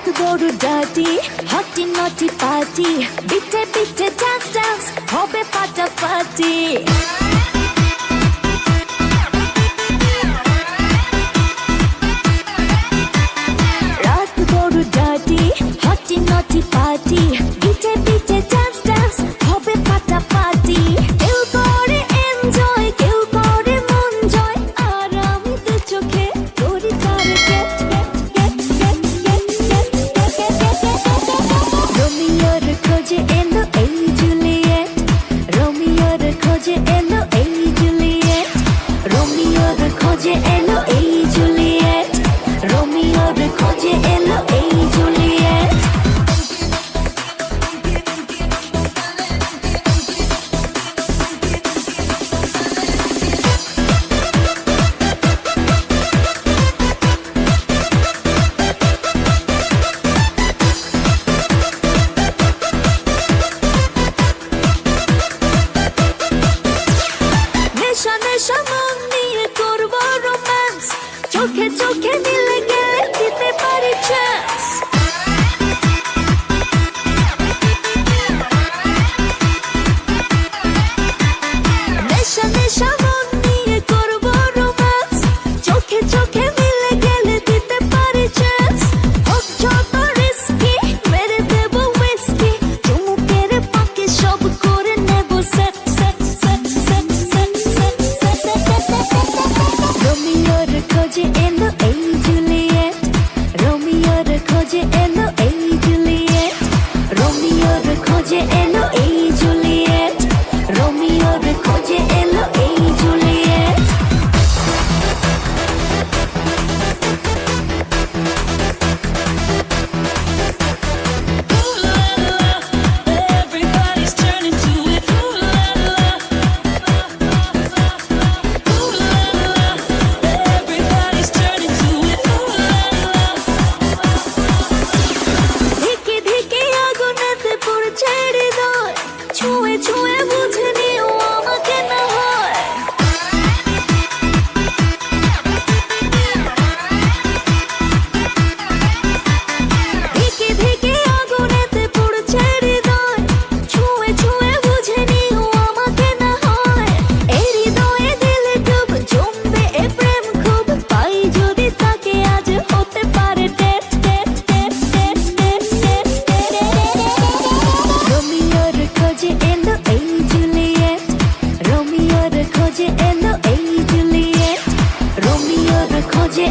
রাত বড় ডাটি হটি নটি পার্টি বিটে বিটে ডান্স ডান্স হবে ফাটাফাটি রাত বড় ডাটি হটি নটি পার্টি বিটে বিটে ডান্স ডান্স হবে ফাটাফাটি কেউ করে এনজয় কেউ করে মন জয় আর আমি দু চোখে করি টার্গেট রোমিওর খোঁজে এলো এই জুলিয়েট রোমিওর খোঁজে এলো এই জুলিয়েট রোমিওর খোঁজে এলো এই জুলিয়েট রোমিওর খোঁজে এলো এই জুলিয়েট নেশা নেশা মন নিয়ে করবো রোম্যান্স চোখে চোখে মিলে গেলে দিতে পারি চান্স নেশা নেশা মন নিয়ে করবো রোম্যান্স চোখে চোখে মিলে গেলে দিতে পারি চান্স হোক যত রিস্কি মেরে দেবো উইস্কি চুমুকের পাকে সব করে নেবো set set set set set set রোমিওর খোঁজে এলো এই জুলিয়েট রোমিওর খোঁজে এলো এই জুলিয়েট রোমিওর খোঁজে এলো এই জুলিয়েট রোমিওর খোঁজে এলো এই Juliet Everybody's turning to it. Ooh la la. Ooh la la. Everybody's turning to it. Ooh la la. ধিকে ধিকে আগুনেতে পড়ছে হৃদয় ছুঁয়ে ছুঁয়ে বুঝে নিও আমাকে না হয় ধিকে ধিকে আগুনেতে পড়ছে হৃদয় ছুঁয়ে ছুঁয়ে বুঝে নিও আমাকে না হয় এই হৃদয়ে দিলে ডুব জমবে এ প্রেম খুব পাই যদি তাকে আজ হতে পারে date date date date date date রোমিওর খোঁজে এলো এই জুলিয়েট রোমিওর খোঁজে এলো এই জুলিয়েট রোমিওর খোঁজে